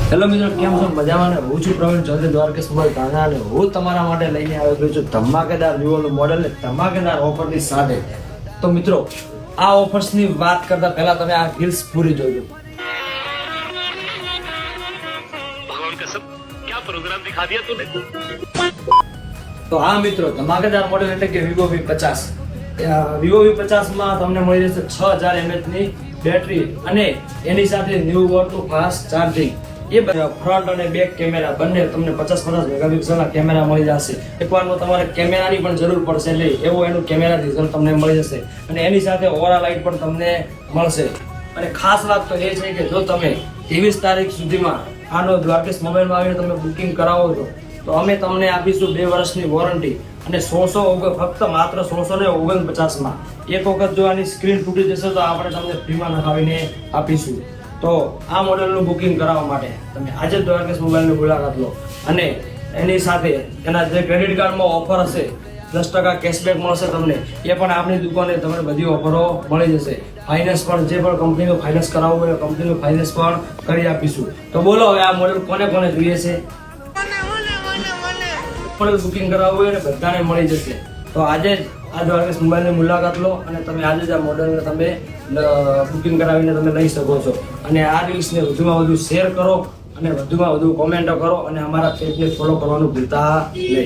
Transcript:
Hello મિત્રો, કેમ છો? મજામાં ને? હું છું પ્રવીણ ચૌધરી, દ્વારકેશ મોબાઈલ ધાણા, અને હું તમારા માટે લઈને આવી ગયો છું ધમાકેદાર વિવોનું મોડેલ ને ધમાકેદાર ઓફરની સાથે. તો મિત્રો, આ ઓફર્સની વાત કરતા પહેલા તમે આ રીલ્સ પૂરી જોજો. भगवान कसम क्या प्रोग्राम दिखा दिया तूने। તો હા મિત્રો, ધમાકેદાર મોડેલ એટલે કે વિવો V50. વિવો V50 માં તમને મળી જશે 6000 mAh ની બેટરી અને એની સાથે ન્યુ વોટનું ફાસ્ટ ચાર્જિંગ. એ ફ્રન્ટ અને બેક કેમેરા બંને તમને 50 મેગાપિક્સલના કેમેરા મળી જશે. એકવારમાં તમારે કેમેરાની પણ જરૂર પડશે નહીં એવું એનું કેમેરા રિઝલ્ટ તમને મળી જશે. અને એની સાથે ઓરા લાઇટ પણ તમને મળશે. અને ખાસ વાત તો એ છે કે જો તમે 23 તારીખ સુધીમાં આનો દ્વારકેશ મોબાઈલમાં આવીને તમે બુકિંગ કરાવો છો તો અમે તમને આપીશું 2 વર્ષની વોરંટી અને 100 ફક્ત માત્ર 149 માં. એક વખત જો આની સ્ક્રીન તૂટી જશે તો આપણે તમને ફ્રીમાં નખાવીને આપીશું. તો આ મોડેલનું બુકિંગ કરાવવા માટે તમે આજે જ દ્વારકેશ મોબાઈલની મુલાકાત લો. અને એની સાથે એના જે ક્રેડિટ કાર્ડમાં ઓફર હશે 10% કેશબેક મળશે તમને. એ પણ આપણી દુકાને તમને બધી ઓફરો મળી જશે. ફાઇનાન્સ પણ જે પણ કંપનીનું ફાઇનાન્સ કરાવવું હોય કંપનીનું ફાઇનાન્સ પણ કરી આપીશું. તો બોલો હવે આ મોડેલ કોને કોને જોઈએ છે? મોડેલ બુકિંગ કરાવવું હોય ને બધાને મળી જશે. તો આજે જ આ દ્વારકેશ મોબાઈલની મુલાકાત લો અને તમે આજે જ આ મોડેલને તમે બુકિંગ કરાવીને તમે લઈ શકો છો. અને આ રીલ્સને વધુમાં વધુ શેર કરો અને વધુમાં વધુ કોમેન્ટો કરો અને અમારા પેજને ફોલો કરવાનું ભૂલતા નહીં.